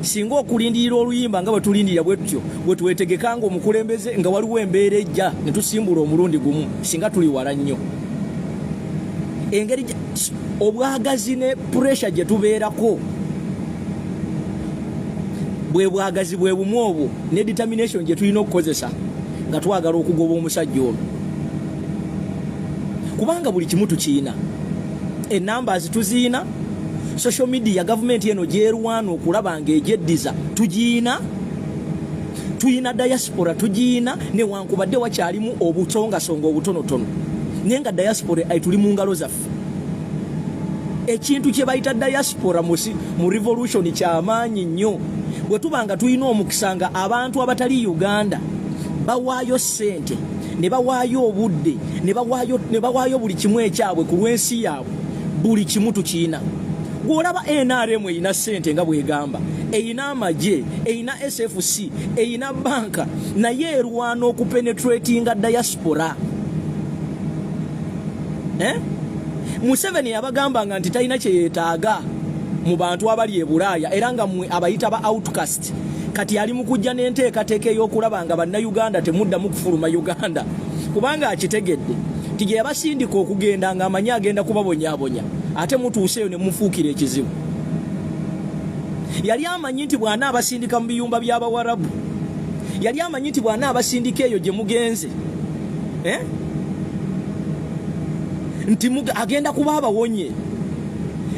singa okulindirira oluyimba nga bwe tulindira bwetyo bwe tuwetegekanga omukulembeze nga waliwo embeera ejja ne tusimbula omulundi gumu singa tuli wala nnyo engeri obwagazi ne pressure gye tubeerako bwe bwagazi bwe bumu obwo ne determination gye tulina okukozesa nga twagala okugoba omusajja ono kubanga buli kimu tukiina ennumbers tuziina social media government eno gyerwana okulaba ng'egyeddiza tugiina tuyina diaspora tugiina newankubadde wakyalimu obutongasonga obutonotono naye nga diaspora tuli mu ngalo zaffe ekintu kye bayita diaspora mu revolution kyamaanyi nnyo bwe tuba nga tulina omukisa nga abantu abatali Uganda bawaayo ssente ne bawaayo obudde ne bawaayo buli kimu ekyabwe ku lw'ensi yaabwe buli kimu tukiina gwolaba NRM eyina ssente nga bwegamba eyina amagye eyina SFC eyina banka naye erwana okupenetratinga diaspora Museveni yabagambanga nti talina kye yeetaaga mu bantu abali e Bulaaya era nga mmwe abayita ba outcast kati ali mu kujja n'enteekateeka ey'okulaba nga bannayuganda temuddamu kufuluma Uganda kubanga akitegedde nti gye yabasindika okugenda nga amanyi agenda kubabonyaabonya ate mutuuseeyo ne mufuukira ekizibu yali amanyi nti bw'ana abasindika mu biyumba by'Abawarabu yali amanyi nti bw'ana abasindika eyo gye mugenze nti agenda kuba abawonye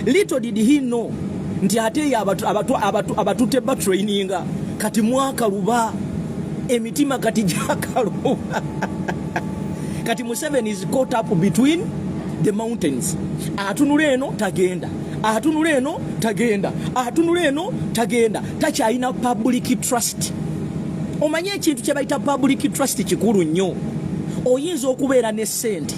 little did he know nti ate abatutte batraininga kati mwakaluba emitima kati gyakaluba kati Museveni is caught up between the mountains atunula eno tagenda atunula eno tagenda atunula eno tagenda takyalina public trust omanye ekintu kye bayita public trust kikulu nnyo oyinza okubeera ne ssente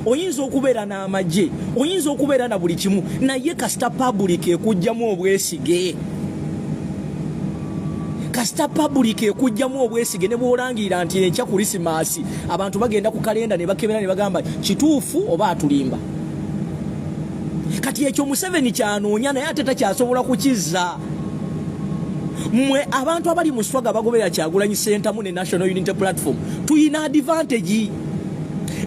oyinza okubeera n'amagye oyinza okubeera na buli kimu naye kasita public ekujjamu obwesige kasita public ekujjamu obwesige ne bwolangirira nti enkya Krismasi abantu bagenda ku kalenda ne bakebera ne bagamba kituufu oba atulimba kati ekyo Museveni kyanoonya naye ate takyasobola kukizza mwe abantu abali mu swaga bagoberera Kyagulanyi Center ne National Unity Platform tuyina advantage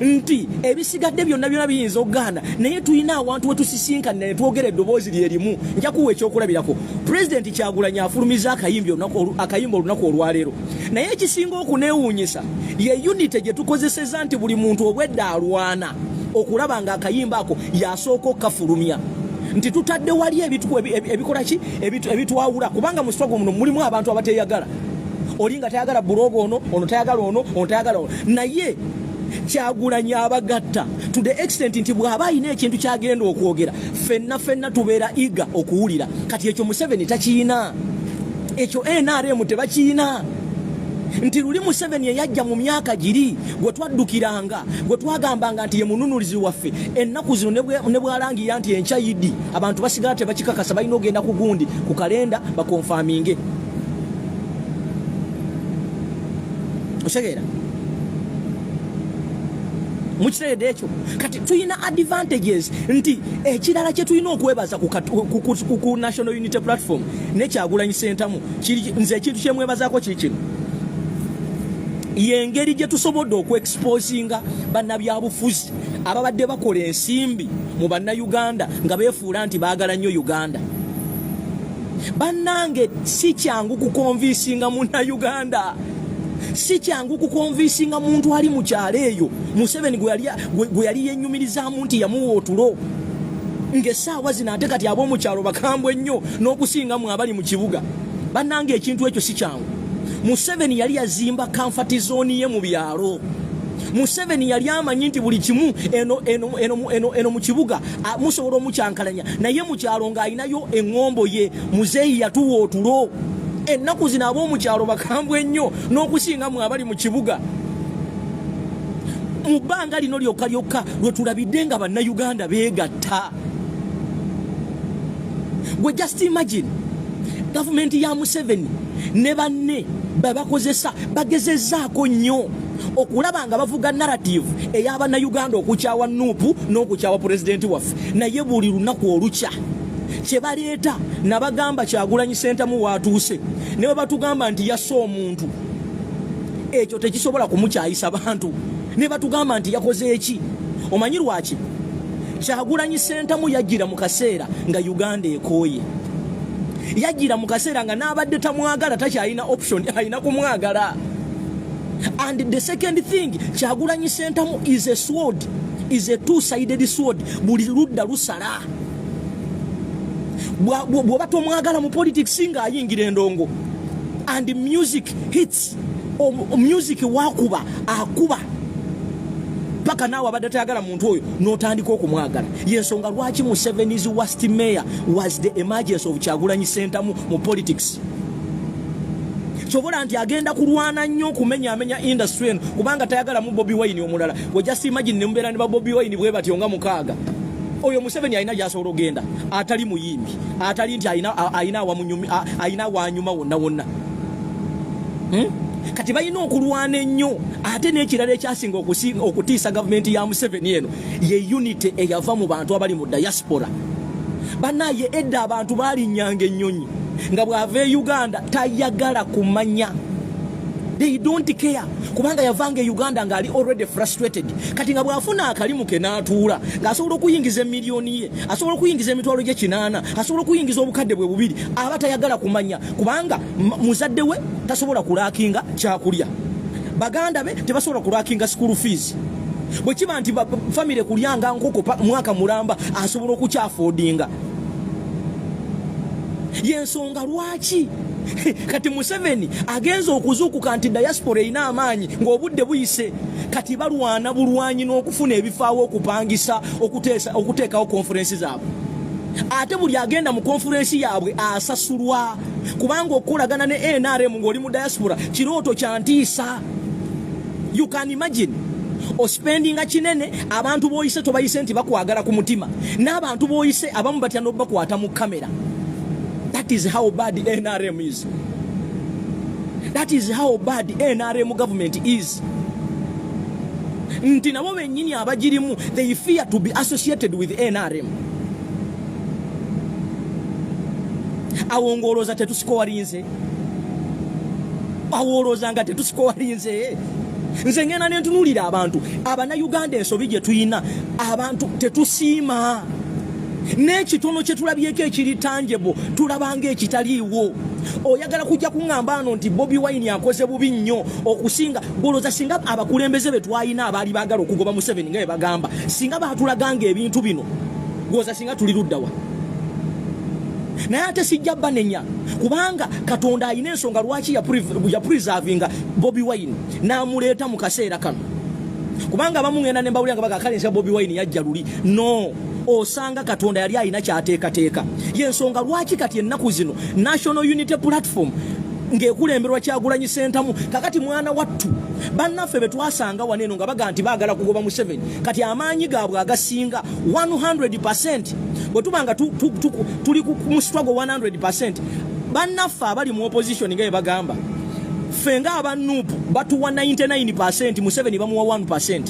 nti ebisigadde byonna biyinza okuganda naye tulina awantu wetusisinkana ne twogera eddoboozi lyerimu nja kuwa ekyokulabirako President Kyagulanyi afulumiza akayimba olunaku olwaleero naye ekisinga okuneewuunyisa ye unity gye tukozeseza nti buli muntu obwedda alwana okulaba nga akayimba ako yasooka okafulumya nti tutadde wali ebikola ki ebitwawula kubanga mu struggle muno mulimu abantu abateyagala olinga tayagala bulogo ono tayagala ono tayagala ono naye Kyagulanyi abagatta to the extent nti bw'aba ayina ekintu kyagenda okwogera fenna tubeera iga okuwulira kati ekyo Museveni takiina ekyo NRM tebakiina nti luli Museveni eyajja mu myaka giri gwe twaddukiranga gwe twagambanga nti ye mununulizi waffe ennaku zino ne bwalangira nti enkyayidi abantu basigala tebakikakasa balina ogenda ku gundi ku kalenda bakonfaminge osegeera mukitegedde ekyo kati tulina advantages nti ekirala kye tulina okwebaza ku National Unity Platform ne Kyagulanyi Center mu nze ekintu kyemwebazaako kiri kino yengeri gye tusobodde okuexposinga bannabyabufuzi ababadde bakola ensimbi mu bannayuganda nga beefuula nti baagala nnyo Uganda bannange si kyangu kukonvinsinga munnayuganda si kyangu kukonvinsinga muntu ali mu kyalo eyo Museveni gwe yali yennyumirizaamu nti yamuwa otulo ng'essaawa zino ate kati ab'omu kyalo bakambwe nnyo n'okusingamu abali mu kibuga bannange ekintu ekyo si kyangu Museveni yali yazimba comfort zone ye mu byalo Museveni yali amanyi nti buli kimu eno mu kibuga musobola omukyankalanya naye mu kyalo ng'alinayo eŋŋombo ye muzeeyi yatuwa otulo ennaku zino ab'omu kyalo bakambwe nnyo n'okusingamu abali mu kibuga mu bbanga lino lyokka lwe tulabidde nga bannayuganda beegatta gwe just imagine gavumenti ya Museveni ne banne bakozesa bagezezzaako nnyo okulaba nga bavuga narrative ey'abannayuganda okukyawa Nuupu n'okukyawa pulezidenti waffe naye buli lunaku olukya kyebaleeta nabagamba Kyagulanyi Ssentamu watuuse ne batugamba nti yasse omuntu ekyo tekisobola kumukyayisa bantu ne batugamba nti yakoze eki omanyi lwaki Kyagulanyi Ssentamu yajjira mu kaseera nga Uganda ekooye yajjira mu kaseera nga n'abadde tamwagala takyalina option alina kumwagala. And the second thing, Kyagulanyi Ssentamu is a sword, is a two-sided sword. Buli ludda lusala. Bw'oba tomwagala mu politics nga ayingira endongo. And music hits. Music wakuba akuba. Paka nawe abadde tayagala muntu oyo n'otandika okumwagala. Yensonga lwaki Museveni's worst mayor was the emergence of Kyagulanyi Ssentamu mu politics. Chobola nti agenda kulwana nnyo kumenya industry eno kubanga tayagala mu Bobi Wine omulala. We just imagine ne mbeera ne ba Bobi Wine bwe bati onga mukaaga. Oyo Museveni alina gy'asobola ogenda atali muyimbi atali nti alina wanyuma wonna. Kati balina okulwana ennyo ate n'ekirala ekyasinga okutiisa gavumenti ya Museveni eno ye unity eyava mu bantu abali mu diaspora. Banaye edda abantu balinnyanga ennyonyi nga bw'ava e Uganda tayagala kumanya. They don't care kubanga yavanga e Uganda ngali already frustrated. Kati nga bw'afuna akalimu ke n'atuula ng'asobola okuyingiza emiliyoni ye, asobola okuyingiza emitwalo gye 8, asobola okuyingiza obukadde bwe 2, aba tayagala kumanya kubanga muzadde we tasobola kulaakinga kyakulya, baganda be tebasobola kulaakinga school fees. Bwe kiba nti famire kulyanga nkoko mwaka mulamba asobola okukyafodinga. Yensonga lwaki kati Museveni agenza okuzuukuka nti diaspora ina amaanyi ng'obudde buyise kati balwana bulwanyi n'okufuna ebifaawo okupangisa okuteekawo konferensi zaabwe. Ate buli agenda mu konferensi yaabwe asasulwa kubanga okukolagana ne NRM ng'oli mu diaspora kirooto kya ntiisa. You can imagine ospendinga kinene abantu boyise tobayise nti bakwagala ku mutima n'abantu boyise abamu batya n'obakwata mu kamera. That is how bad NRM is. That is how bad NRM government is. Nti nabo bennyini abagirimu they fear to be associated with NRM. Awongoloza tetusikowalinze. Awolozanga tetusikowalinze. Nze ngena ne ntunulira abantu abana Uganda ensobi gye tuyina abantu tetusiima. N'ekitono kye tulabyeko ekiri tangible tulabanga ekitaliiwo. Oyagala kujja kuŋŋamba ano nti Bobi Wine akoze bubi nnyo okusinga goloza singa abakulembeze be twayina abaali baagala okugoba Museveni nga bwe bagamba singa baatulaganga ebintu bino goloza singa tuli luddawa. Naye ate sijja banenya kubanga Katonda alina ensonga lwaki ya preservinga Bobi Wine n'amuleeta mu kaseera kano kubanga abamu ngenda ne mbawulira nga bagakalensa Bobi Wine yajja luli. No, osanga Katonda yali alina kyateekateeka. Yensonga lwaki kati ennaku zino National Unity Platform ng'ekulemberwa Kyagulanyi Ssentamu kakati mwana wattu bannaffe be twasanga waneno nga baga nti baagala kugoba Museveni kati amaanyi gaabwe agasinga 100%. Bwe tubanga tuli mu struggle 100%, bannaffe abali mu opposition nga bwe bagamba fenga abanupu batuwa 99%, Museveni bamuwa 1%.